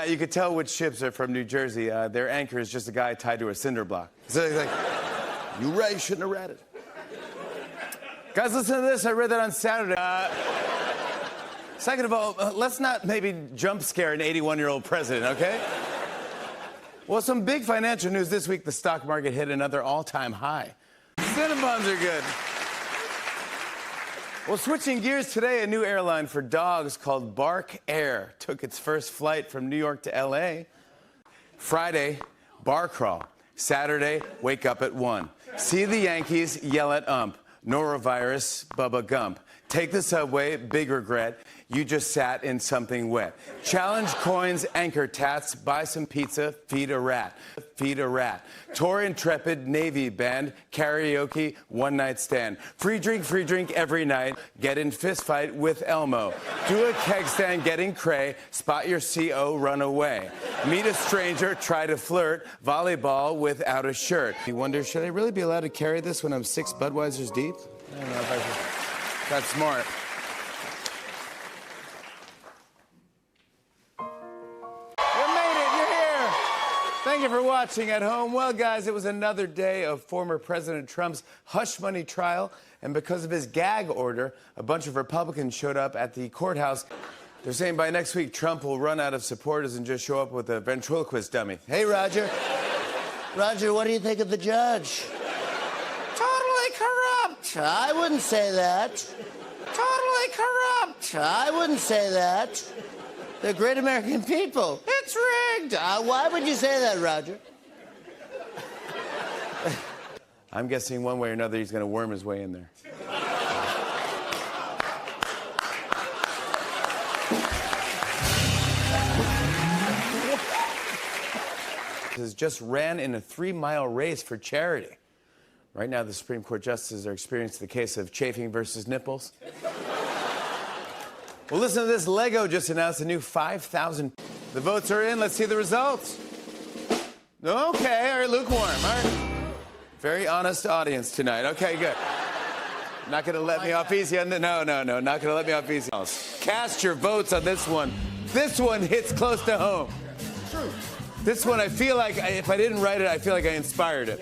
You could tell which ships are from New Jersey. Their anchor is just a guy tied to a cinder block. So he's like, you right, shouldn't have read it. Guys, listen to this. I read that on Saturday. Second of all, let's not maybe jump scare an 81-year-old president, okay? Well, some big financial news this week. The stock market hit another all-time high. Cinnabons are good. Well, switching gears today, a new airline for dogs called Bark Air took its first flight from New York to L.A. Friday, bar crawl. Saturday, wake up at 1. See the Yankees, yell at ump. Norovirus, Bubba Gump. Take the subway, big regret. You just sat in something wet. Challenge coins, anchor tats. Buy some pizza, feed a rat. Feed a rat. Tour Intrepid, Navy band. Karaoke, one night stand. Free drink every night. Get in fist fight with Elmo. Do a keg stand, getting cray. Spot your CO, run away. Meet a stranger, try to flirt. Volleyball without a shirt. You wonder, should I really be allowed to carry this when I'm 6 Budweisers deep? I don't know if I should. That's smart. You made it. You're here. Thank you for watching at home. Well, guys, it was another day of former President Trump's hush money trial. And because of his gag order, a bunch of Republicans showed up at the courthouse. They're saying by next week, Trump will run out of supporters and just show up with a ventriloquist dummy. Hey, Roger. Roger, what do you think of the judge? Totally corrupt. I wouldn't say that. Totally corrupt. I wouldn't say that. They're great American people. It's rigged. Why would you say that, Roger? I'm guessing one way or another he's going to worm his way in there. Has just ran in a 3-mile race for charity. Right now, the Supreme Court justices are experiencing the case of chafing versus nipples. Well, listen to this. Lego just announced a new 5,000. The votes are in. Let's see the results. Okay, all right, lukewarm. All right. Very honest audience tonight. Okay, good. Not going to let me off easy on the... No, not going to let me off easy. Cast your votes on this one. This one hits close to home. True. This one, I feel like, if I didn't write it, I feel like I inspired it.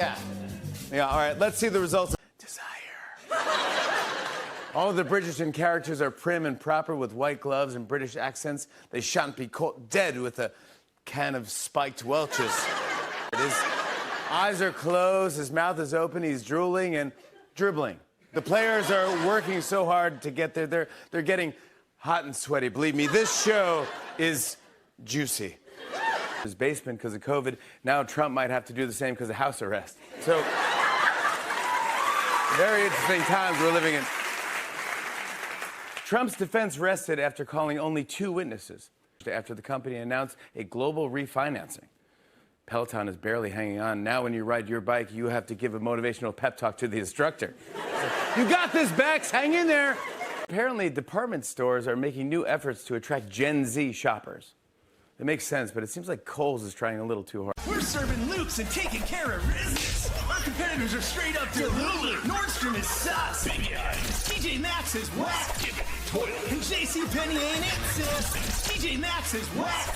Yeah, all right, let's see the results. Desire. All of the Bridgerton characters are prim and proper with white gloves and British accents. They shan't be caught dead with a can of spiked Welch's. His eyes are closed, his mouth is open, he's drooling and dribbling. The players are working so hard to get there. They're getting hot and sweaty. Believe me, this show is juicy. His basement because of COVID. Now Trump might have to do the same because of house arrest. So, very interesting times we're living in. Trump's defense rested after calling only 2 witnesses after the company announced a global refinancing. Peloton is barely hanging on. Now when you ride your bike, you have to give a motivational pep talk to the instructor. You got this, Bex. Hang in there. Apparently, department stores are making new efforts to attract Gen Z shoppers. It makes sense, but it seems like Kohl's is trying a little too hard. We're serving loops and taking care of business. Our competitors are straight up Delulu. Nordstrom is sus. TJ Maxx is whack. And JCPenney ain't it, sis. TJ Maxx is whack.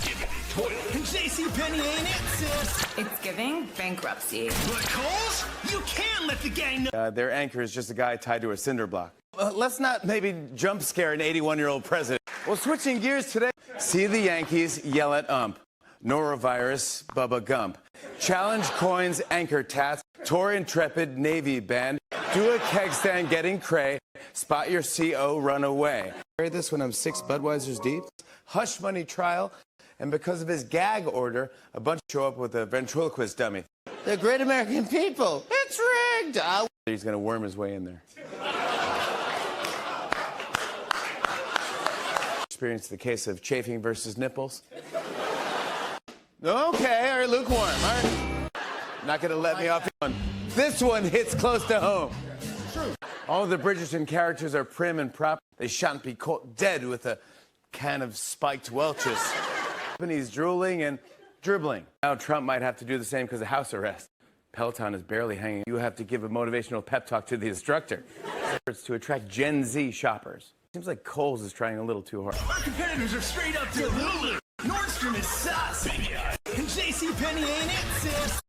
And JCPenney ain't it, sis. It's giving bankruptcy. But Kohl's? You can't let the gang know. Their anchor is just a guy tied to a cinder block. Let's not maybe jump scare an 81-year-old president. Well, switching gears today. See the Yankees, yell at ump. Norovirus, Bubba Gump. Challenge coins, anchor tats. Tour Intrepid, Navy band. Do a keg stand, getting cray. Spot your CO, run away. Carry this when I'm 6 Budweisers deep. Hush money trial. And because of his gag order, a bunch show up with a ventriloquist dummy. They're great American people. It's rigged. He's going to worm his way in there. Experienced the case of chafing versus nipples. Okay, all right, lukewarm. All right. Not going to let me off. This one hits close to home. True. All of the Bridgerton characters are prim and proper. They shan't be caught dead with a can of spiked Welch's. And he's drooling and dribbling. Now Trump might have to do the same because of house arrest. Peloton is barely hanging. You have to give a motivational pep talk to the instructor. It's to attract Gen Z shoppers. Seems like Kohl's is trying a little too hard. Our competitors are straight up Delulu. Nordstrom is sus. And JCPenney ain't it, sis.